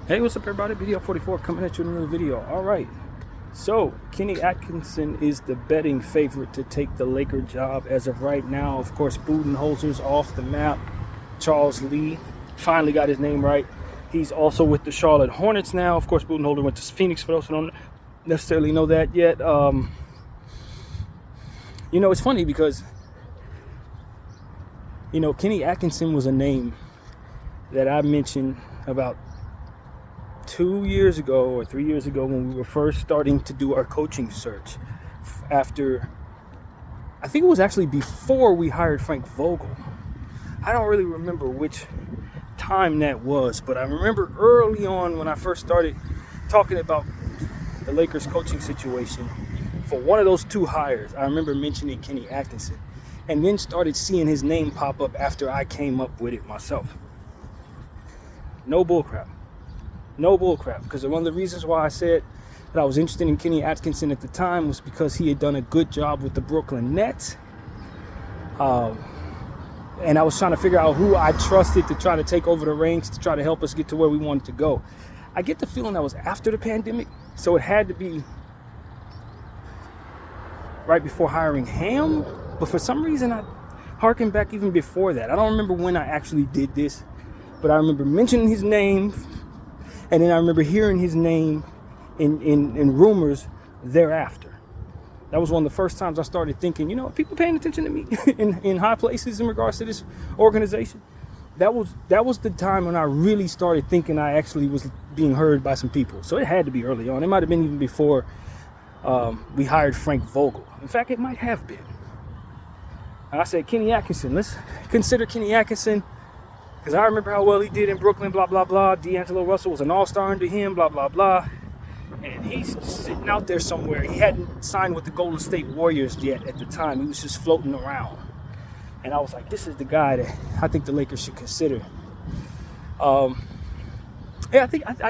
Hey, what's up, everybody? Video 44 coming at you in another video. All right. So, Kenny Atkinson is the betting favorite to take the Laker job as of right now. Of course, Budenholzer's off the map. Charles Lee finally got his name right. He's also with the Charlotte Hornets now. Of course, Budenholzer went to Phoenix, for those who don't necessarily know that yet. It's funny because, Kenny Atkinson was a name that I mentioned about 2 years ago or 3 years ago when we were first starting to do our coaching search. After, I think it was actually before we hired Frank Vogel. I don't really remember which time that was, but I remember early on when I first started talking about the Lakers coaching situation for one of those two hires. I remember mentioning Kenny Atkinson and then started seeing his name pop up after I came up with it myself. No bullcrap. No bullcrap, because one of the reasons why I said that I was interested in Kenny Atkinson at the time was because he had done a good job with the Brooklyn Nets. And I was trying to figure out who I trusted to try to take over the reins to try to help us get to where we wanted to go. I get the feeling that was after the pandemic, so it had to be right before hiring Ham. But for some reason, I harkened back even before that. I don't remember when I actually did this, but I remember mentioning his name. And then I remember hearing his name in rumors thereafter. That was one of the first times I started thinking, people paying attention to me in high places in regards to this organization. That was the time when I really started thinking I actually was being heard by some people. So it had to be early on. It might have been even before we hired Frank Vogel. In fact, it might have been. And I said, Kenny Atkinson, let's consider Kenny Atkinson. Because I remember how well he did in Brooklyn, blah, blah, blah. D'Angelo Russell was an all-star under him, blah, blah, blah. And he's just sitting out there somewhere. He hadn't signed with the Golden State Warriors yet at the time. He was just floating around. And I was like, this is the guy that I think the Lakers should consider. I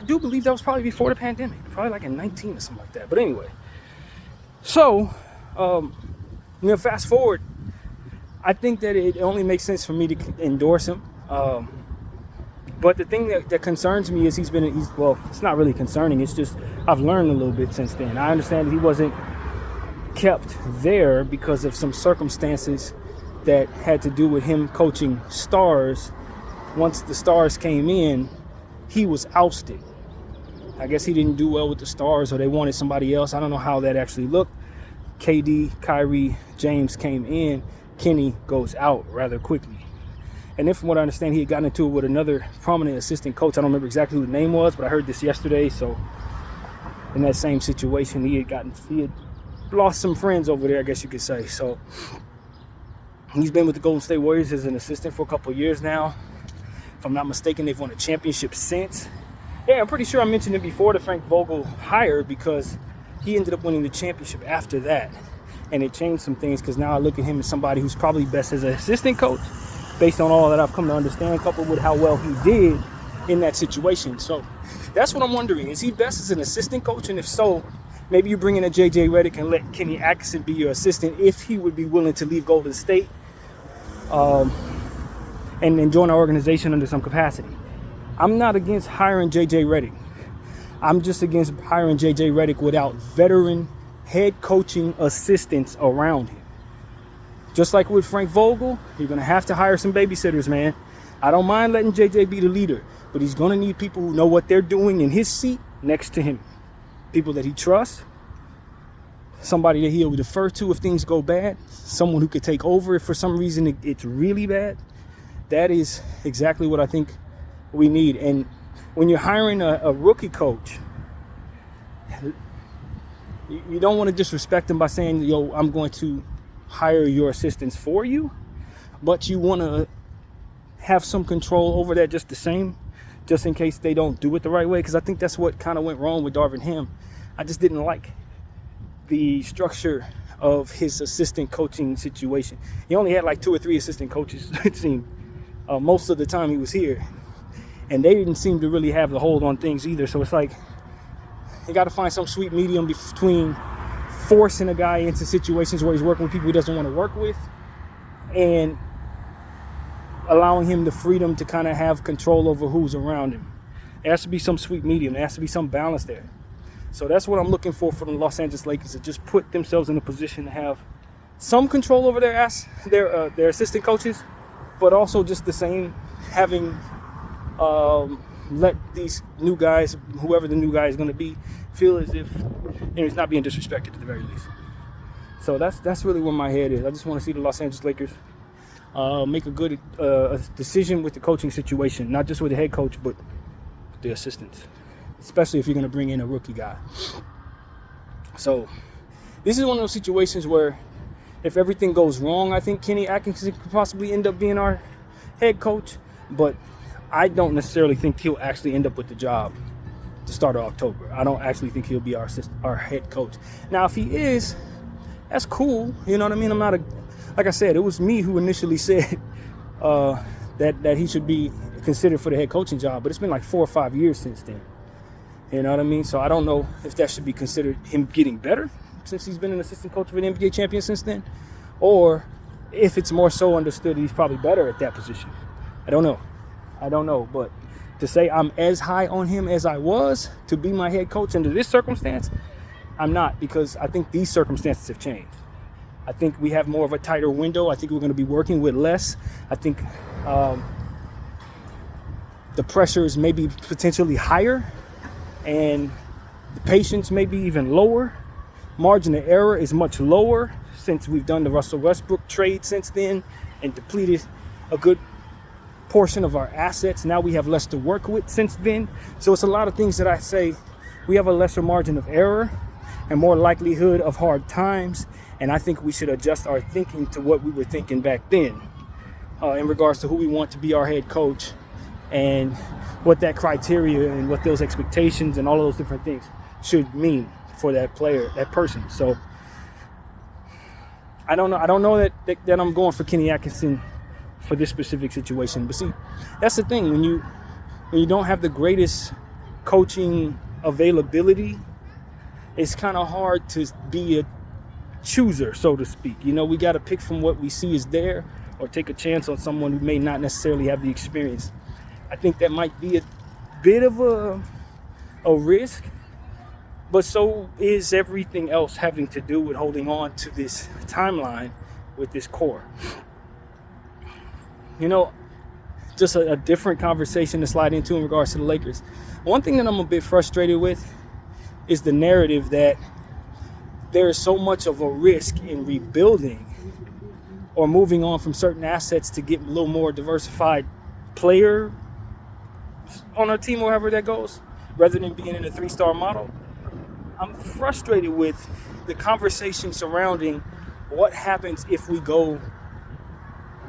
do believe that was probably before the pandemic. Probably like in 19 or something like that. But anyway. So, fast forward. I think that it only makes sense for me to endorse him. But the thing that concerns me is it's not really concerning. It's just I've learned a little bit since then. I understand that he wasn't kept there because of some circumstances that had to do with him coaching stars. Once the stars came in, he was ousted. I guess he didn't do well with the stars, or they wanted somebody else. I don't know how that actually looked. KD, Kyrie, James came in. Kenny goes out rather quickly. And then from what I understand, he had gotten into it with another prominent assistant coach. I don't remember exactly who the name was, but I heard this yesterday. So in that same situation, he had lost some friends over there, I guess you could say. So he's been with the Golden State Warriors as an assistant for a couple of years now. If I'm not mistaken, they've won a championship since. Yeah, I'm pretty sure I mentioned it before the Frank Vogel hire, because he ended up winning the championship after that. And it changed some things, because now I look at him as somebody who's probably best as an assistant coach, based on all that I've come to understand, coupled with how well he did in that situation. So that's what I'm wondering. Is he best as an assistant coach? And if so, maybe you bring in a JJ Redick and let Kenny Atkinson be your assistant if he would be willing to leave Golden State and join our organization under some capacity. I'm not against hiring JJ Redick. I'm just against hiring JJ Redick without veteran head coaching assistants around him. Just like with Frank Vogel, you're going to have to hire some babysitters, man. I don't mind letting JJ be the leader, but he's going to need people who know what they're doing in his seat next to him. People that he trusts. Somebody that he'll defer to if things go bad. Someone who could take over if for some reason it's really bad. That is exactly what I think we need. And when you're hiring a rookie coach, you don't want to disrespect him by saying, I'm going to hire your assistants for you, but you want to have some control over that just the same, just in case they don't do it the right way. Because I think that's what kind of went wrong with Darvin Ham. I just didn't like the structure of his assistant coaching situation. He only had like 2 or 3 assistant coaches, it seemed, most of the time he was here, and they didn't seem to really have the hold on things either. So it's like you got to find some sweet medium between forcing a guy into situations where he's working with people he doesn't want to work with, and allowing him the freedom to kind of have control over who's around him. There has to be some sweet medium. There has to be some balance there. So that's what I'm looking for the Los Angeles Lakers, to just put themselves in a position to have some control over their assistant coaches, but also just the same, having let these new guys, whoever the new guy is going to be, feel as if he's not being disrespected at the very least. So that's really where my head is. I just want to see the Los Angeles Lakers make a good decision with the coaching situation, not just with the head coach, but the assistants, especially if you're going to bring in a rookie guy. So this is one of those situations where if everything goes wrong, I think Kenny Atkinson could possibly end up being our head coach, but I don't necessarily think he'll actually end up with the job to start of October. I don't actually think he'll be our head coach. Now, if he is, that's cool. You know what I mean? I'm not like I said, it was me who initially said that he should be considered for the head coaching job, but it's been like 4 or 5 years since then. You know what I mean? So I don't know if that should be considered him getting better since he's been an assistant coach of an NBA champion since then, or if it's more so understood he's probably better at that position. I don't know, but to say I'm as high on him as I was to be my head coach under this circumstance, I'm not, because I think these circumstances have changed. I think we have more of a tighter window. I think we're going to be working with less. I think the pressure is maybe potentially higher, and the patience may be even lower. Margin of error is much lower since we've done the Russell Westbrook trade since then and depleted a good portion of our assets. Now we have less to work with since then. So it's a lot of things that I say we have a lesser margin of error and more likelihood of hard times. And I think we should adjust our thinking to what we were thinking back then in regards to who we want to be our head coach and what that criteria and what those expectations and all of those different things should mean for that player, that person. So I don't know that I'm going for Kenny Atkinson for this specific situation. But see, that's the thing, when you don't have the greatest coaching availability, it's kind of hard to be a chooser, so to speak. You know, we got to pick from what we see is there, or take a chance on someone who may not necessarily have the experience. I think that might be a bit of a risk, but so is everything else having to do with holding on to this timeline with this core. You know, just a different conversation to slide into in regards to the Lakers. One thing that I'm a bit frustrated with is the narrative that there is so much of a risk in rebuilding or moving on from certain assets to get a little more diversified player on our team, or however that goes, rather than being in a 3-star model. I'm frustrated with the conversation surrounding what happens if we go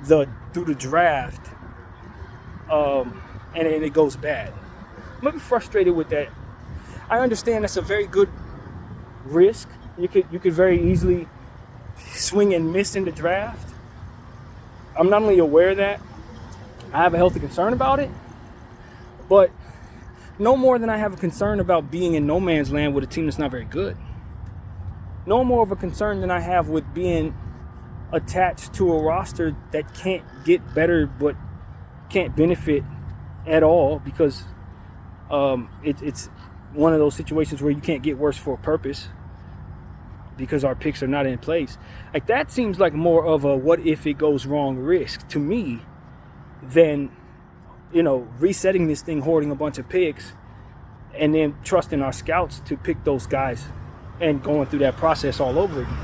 through the draft and it goes bad. I'm a bit frustrated with that. I understand that's a very good risk. You could very easily swing and miss in the draft. I'm not only aware of that, I have a healthy concern about it, but no more than I have a concern about being in no man's land with a team that's not very good. No more of a concern than I have with being attached to a roster that can't get better but can't benefit at all, because it's one of those situations where you can't get worse for a purpose because our picks are not in place. Like, that seems like more of a what if it goes wrong risk to me than, you know, resetting this thing, hoarding a bunch of picks, and then trusting our scouts to pick those guys and going through that process all over again.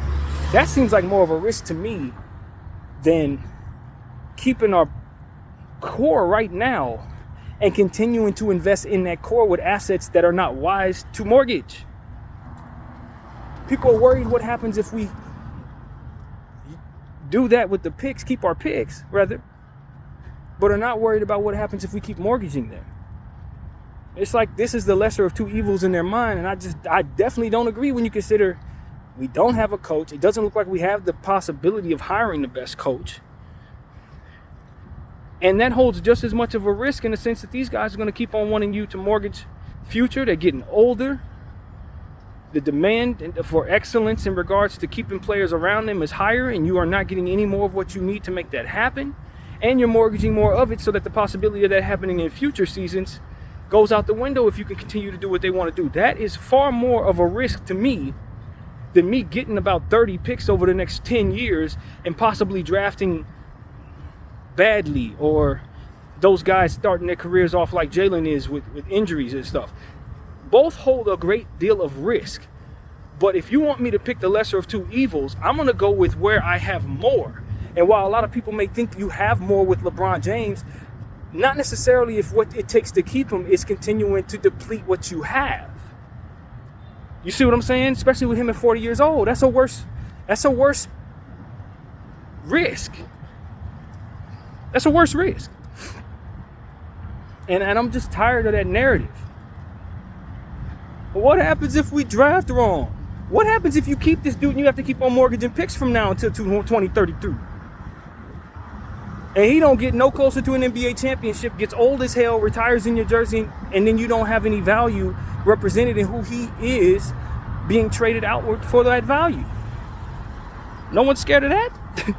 That seems like more of a risk to me than keeping our core right now and continuing to invest in that core with assets that are not wise to mortgage. People are worried what happens if we do that with the picks, keep our picks, rather, but are not worried about what happens if we keep mortgaging them. It's like this is the lesser of two evils in their mind, and I definitely don't agree when you consider we don't have a coach. It doesn't look like we have the possibility of hiring the best coach. And that holds just as much of a risk in the sense that these guys are going to keep on wanting you to mortgage future. They're getting older. The demand for excellence in regards to keeping players around them is higher, and you are not getting any more of what you need to make that happen. And you're mortgaging more of it so that the possibility of that happening in future seasons goes out the window if you can continue to do what they want to do. That is far more of a risk to me than me getting about 30 picks over the next 10 years and possibly drafting badly, or those guys starting their careers off like Jalen is with injuries and stuff. Both hold a great deal of risk. But if you want me to pick the lesser of two evils, I'm going to go with where I have more. And while a lot of people may think you have more with LeBron James, not necessarily if what it takes to keep him is continuing to deplete what you have. You see what I'm saying? Especially with him at 40 years old. That's a worse risk. That's a worse risk. And I'm just tired of that narrative. But what happens if we draft wrong? What happens if you keep this dude and you have to keep on mortgaging picks from now until 2033? And he don't get no closer to an NBA championship, gets old as hell, retires in your jersey, and then you don't have any value represented in who he is being traded outward for that value. No one's scared of that?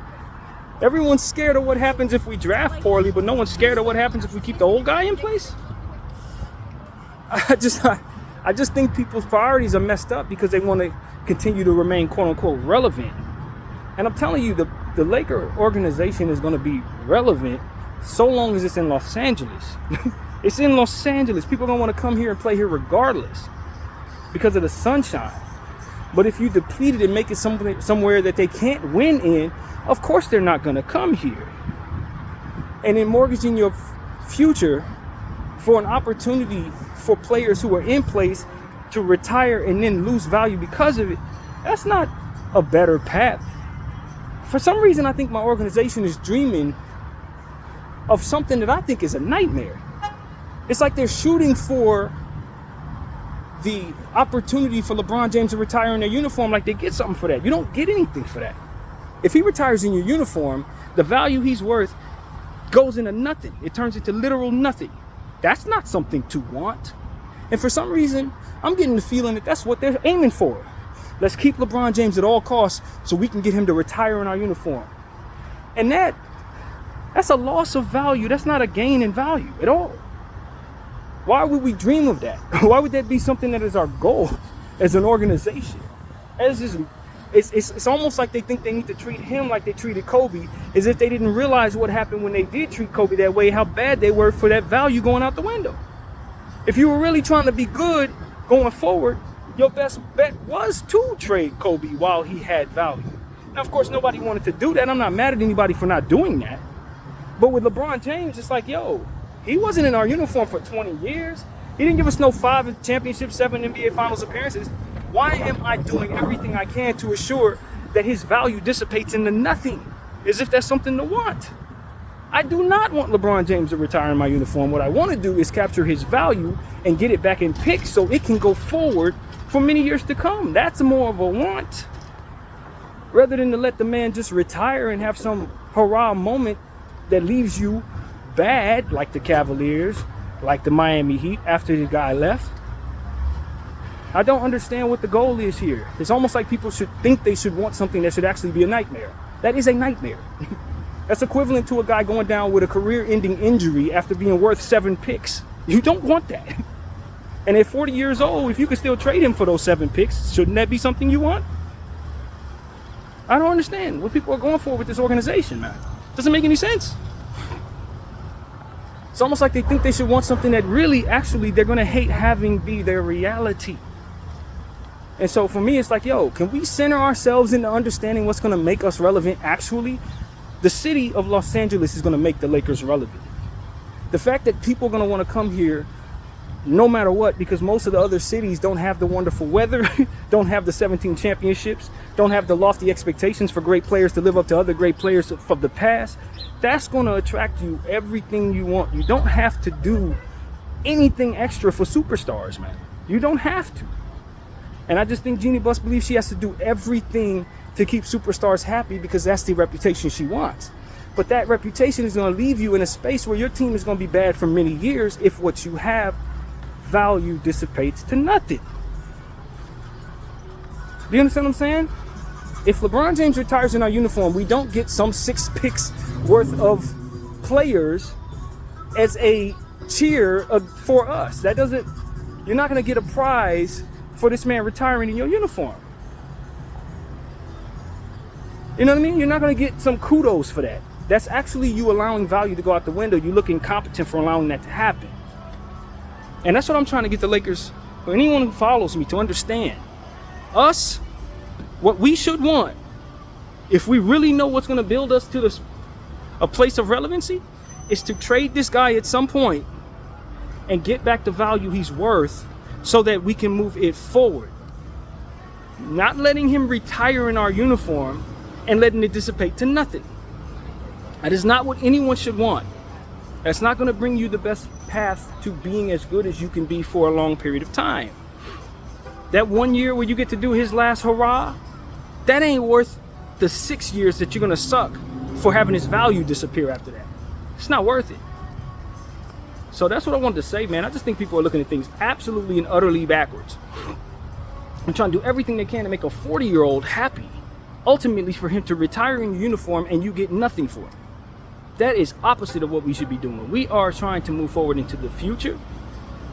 Everyone's scared of what happens if we draft poorly, but no one's scared of what happens if we keep the old guy in place? I just think people's priorities are messed up because they want to continue to remain quote-unquote relevant. And I'm telling you, the Laker organization is going to be relevant so long as it's in Los Angeles. It's in Los Angeles. People are going to want to come here and play here regardless because of the sunshine. But if you deplete it and make it somewhere that they can't win in, of course they're not going to come here. And in mortgaging your future for an opportunity for players who are in place to retire and then lose value because of it, that's not a better path. For some reason, I think my organization is dreaming of something that I think is a nightmare. It's like they're shooting for the opportunity for LeBron James to retire in their uniform like they get something for that. You don't get anything for that. If he retires in your uniform, the value he's worth goes into nothing. It turns into literal nothing. That's not something to want. And for some reason, I'm getting the feeling that that's what they're aiming for. Let's keep LeBron James at all costs so we can get him to retire in our uniform. And that's a loss of value. That's not a gain in value at all. Why would we dream of that? Why would that be something that is our goal as an organization? It's almost like they think they need to treat him like they treated Kobe, as if they didn't realize what happened when they did treat Kobe that way, how bad they were for that value going out the window. If you were really trying to be good going forward, your best bet was to trade Kobe while he had value. Now, of course, nobody wanted to do that. I'm not mad at anybody for not doing that. But with LeBron James, it's like, yo, he wasn't in our uniform for 20 years. He didn't give us no 5 championships, 7 NBA Finals appearances. Why am I doing everything I can to assure that his value dissipates into nothing, as if that's something to want? I do not want LeBron James to retire in my uniform. What I want to do is capture his value and get it back in picks so it can go forward for many years to come. That's more of a want, rather than to let the man just retire and have some hurrah moment that leaves you bad, like the Cavaliers, like the Miami Heat after the guy left. I don't understand what the goal is here. It's almost like people should think they should want something that should actually be a nightmare. That is a nightmare. That's equivalent to a guy going down with a career-ending injury after being worth 7 picks. You don't want that. And at 40 years old, if you could still trade him for those 7 picks, shouldn't that be something you want? I don't understand what people are going for with this organization, man. Doesn't make any sense. It's almost like they think they should want something that really, actually, they're going to hate having be their reality. And so for me, it's like, yo, can we center ourselves into understanding what's going to make us relevant actually? The city of Los Angeles is going to make the Lakers relevant. The fact that people are going to want to come here no matter what, because most of the other cities don't have the wonderful weather, don't have the 17 championships, don't have the lofty expectations for great players to live up to other great players of the past, that's going to attract you everything you want. You don't have to do anything extra for superstars, man. You don't have to. And I just think Jeannie Buss believes she has to do everything to keep superstars happy because that's the reputation she wants. But that reputation is going to leave you in a space where your team is going to be bad for many years if what you have value dissipates to nothing. Do you understand what I'm saying? If LeBron James retires in our uniform, we don't get some 6 picks worth of players as a cheer for us. That doesn't, you're not going to get a prize for this man retiring in your uniform. You know what I mean? You're not going to get some kudos for that. That's actually you allowing value to go out the window. You look incompetent for allowing that to happen. And that's what I'm trying to get the Lakers, or anyone who follows me, to understand. Us, what we should want, if we really know what's going to build us to a place of relevancy, is to trade this guy at some point and get back the value he's worth so that we can move it forward. Not letting him retire in our uniform and letting it dissipate to nothing. That is not what anyone should want. That's not going to bring you the best path to being as good as you can be for a long period of time. That 1 year where you get to do his last hurrah, that ain't worth the 6 years that you're going to suck for having his value disappear after that. It's not worth it. So that's what I wanted to say, man. I just think people are looking at things absolutely and utterly backwards. I'm trying to do everything they can to make a 40-year-old happy, ultimately for him to retire in uniform and you get nothing for it. That is opposite of what we should be doing. We are trying to move forward into the future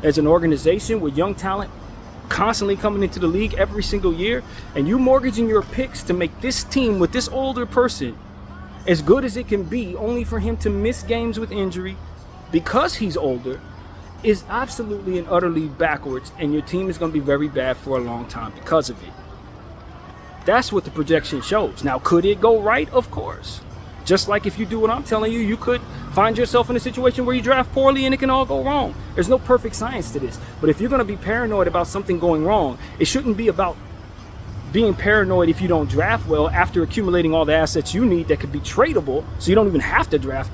as an organization with young talent constantly coming into the league every single year, and you mortgaging your picks to make this team with this older person as good as it can be, only for him to miss games with injury because he's older, is absolutely and utterly backwards, and your team is going to be very bad for a long time because of it. That's what the projection shows. Now, could it go right? Of course. Just like if you do what I'm telling you, you could find yourself in a situation where you draft poorly and it can all go wrong. There's no perfect science to this. But if you're going to be paranoid about something going wrong, it shouldn't be about being paranoid if you don't draft well after accumulating all the assets you need that could be tradable, so you don't even have to draft.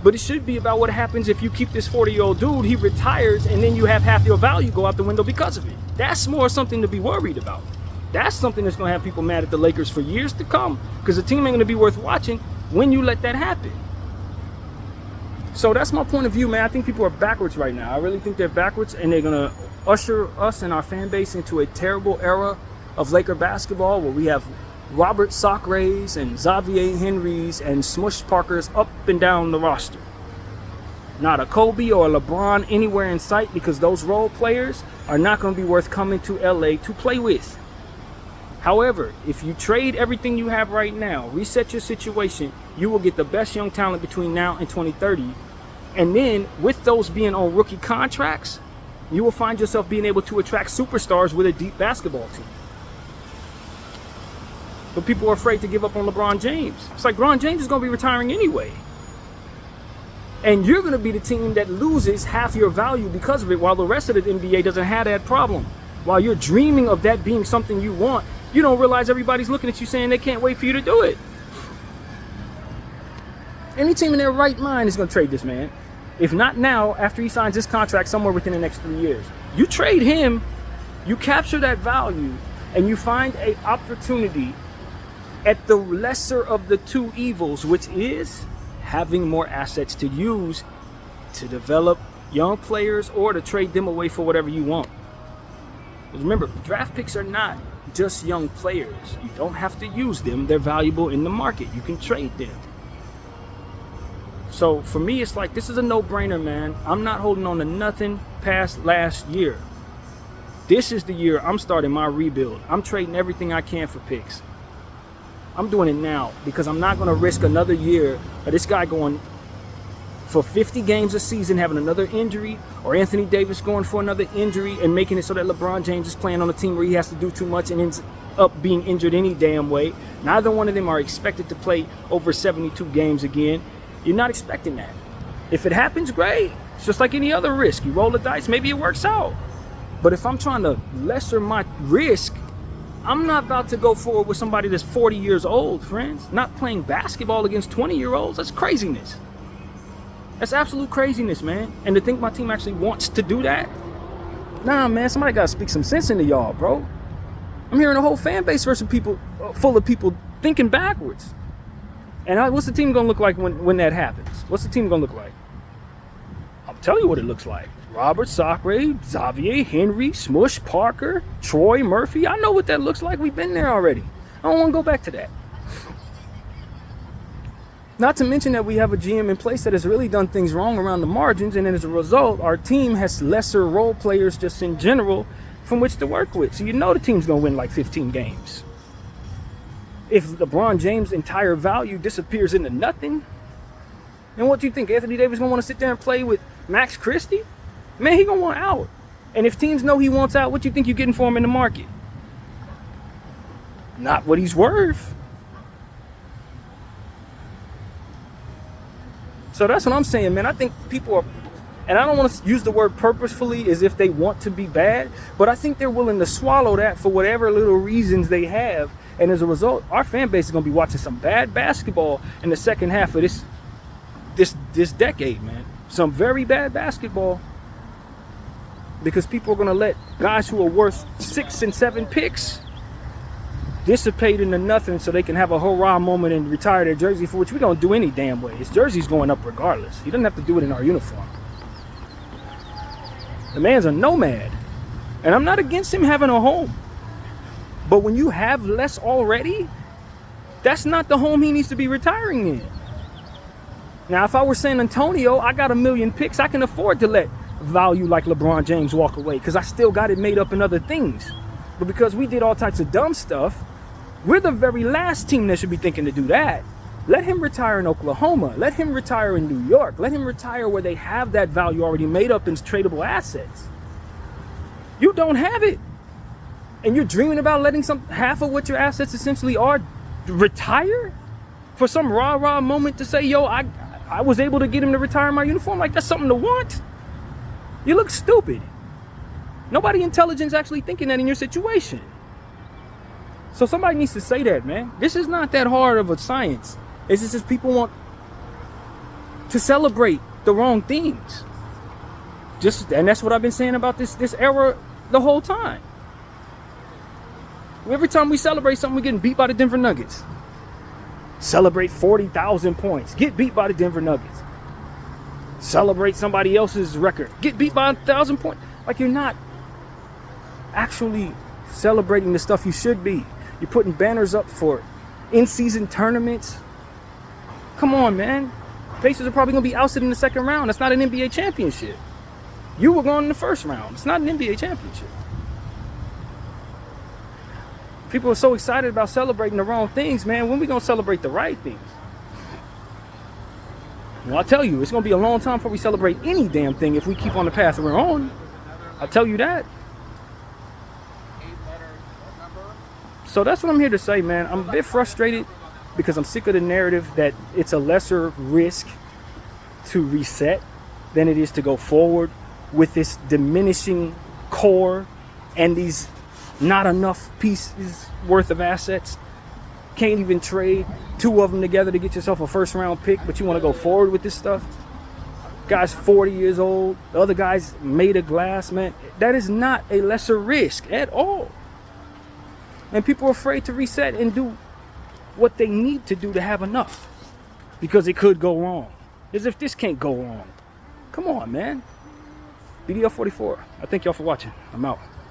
But it should be about what happens if you keep this 40-year-old dude, he retires, and then you have half your value go out the window because of it. That's more something to be worried about. That's something that's going to have people mad at the Lakers for years to come, because the team ain't going to be worth watching when you let that happen. So that's my point of view, man. I think people are backwards right now. I really think they're backwards, and they're going to usher us and our fan base into a terrible era of Laker basketball where we have Robert Sacres and Xavier Henrys and Smush Parkers up and down the roster. Not a Kobe or a LeBron anywhere in sight, because those role players are not going to be worth coming to LA to play with. However, if you trade everything you have right now, reset your situation, you will get the best young talent between now and 2030. And then with those being on rookie contracts, you will find yourself being able to attract superstars with a deep basketball team. But people are afraid to give up on LeBron James. It's like LeBron James is going to be retiring anyway. And you're going to be the team that loses half your value because of it, while the rest of the NBA doesn't have that problem. While you're dreaming of that being something you want, you don't realize everybody's looking at you saying they can't wait for you to do it. Any team in their right mind is going to trade this man. If not now, after he signs this contract somewhere within the next 3 years. You trade him, you capture that value, and you find an opportunity at the lesser of the two evils, which is having more assets to use to develop young players or to trade them away for whatever you want. Remember, draft picks are not just young players. You don't have to use them. They're valuable in the market. You can trade them. So for me, it's like, this is a no-brainer, man. I'm not holding on to nothing past last year. This is the year I'm starting my rebuild. I'm trading everything I can for picks. I'm doing it now because I'm not going to risk another year of this guy going for 50 games a season, having another injury, or Anthony Davis going for another injury and making it so that LeBron James is playing on a team where he has to do too much and ends up being injured any damn way. Neither one of them are expected to play over 72 games again. You're not expecting that. If it happens, great. It's just like any other risk. You roll the dice, maybe it works out. But if I'm trying to lesser my risk, I'm not about to go forward with somebody that's 40 years old, friends. Not playing basketball against 20-year-olds. That's craziness. That's absolute craziness, man. And to think my team actually wants to do that? Nah, man, somebody got to speak some sense into y'all, bro. I'm hearing a whole fan base versus people, full of people thinking backwards. And what's the team going to look like when that happens? What's the team going to look like? I'll tell you what it looks like. Robert Sacre, Xavier Henry, Smush Parker, Troy Murphy. I know what that looks like. We've been there already. I don't want to go back to that. Not to mention that we have a GM in place that has really done things wrong around the margins, and as a result, our team has lesser role players just in general from which to work with. So you know the team's going to win like 15 games. If LeBron James' entire value disappears into nothing, then what do you think? Anthony Davis going to want to sit there and play with Max Christie? Man, he going to want out. And if teams know he wants out, what do you think you're getting for him in the market? Not what he's worth. So that's what I'm saying, man. I think people are, and I don't want to use the word purposefully as if they want to be bad, but I think they're willing to swallow that for whatever little reasons they have. And as a result, our fan base is going to be watching some bad basketball in the second half of this decade, man. Some very bad basketball. Because people are going to let guys who are worth 6 and 7 picks dissipate into nothing so they can have a hurrah moment and retire their jersey, for which we don't do any damn way. His jersey's going up regardless. He doesn't have to do it in our uniform. The man's a nomad. And I'm not against him having a home. But when you have less already, that's not the home he needs to be retiring in. Now, if I were San Antonio, I got 1 million picks. I can afford to let value like LeBron James walk away because I still got it made up in other things. But because we did all types of dumb stuff, we're the very last team that should be thinking to do that. Let him retire in Oklahoma. Let him retire in New York. Let him retire where they have that value already made up in tradable assets. You don't have it. And you're dreaming about letting half of what your assets essentially are retire for some rah-rah moment to say, yo, I was able to get him to retire my uniform. Like, that's something to want. You look stupid. Nobody intelligent is actually thinking that in your situation. So somebody needs to say that, man. This is not that hard of a science. It's just people want to celebrate the wrong things. And that's what I've been saying about this era the whole time. Every time we celebrate something, we're getting beat by the Denver Nuggets. Celebrate 40,000 points. Get beat by the Denver Nuggets. Celebrate somebody else's record. Get beat by 1,000 points. Like, you're not actually celebrating the stuff you should be. You're putting banners up for in-season tournaments. Come on, man. Pacers are probably going to be ousted in the second round. That's not an NBA championship. You were going in the first round. It's not an NBA championship. People are so excited about celebrating the wrong things, man. When are we going to celebrate the right things? Well, I'll tell you, it's going to be a long time before we celebrate any damn thing if we keep on the path we're on. I'll tell you that. So that's what I'm here to say, man. I'm a bit frustrated because I'm sick of the narrative that it's a lesser risk to reset than it is to go forward with this diminishing core and these not enough pieces worth of assets. Can't even trade 2 of them together to get yourself a first round pick, but you want to go forward with this stuff. Guy's 40 years old. The other guy's made of glass, man. That is not a lesser risk at all. And people are afraid to reset and do what they need to do to have enough because it could go wrong. As if this can't go wrong. Come on, man. BDL 44. I thank y'all for watching. I'm out.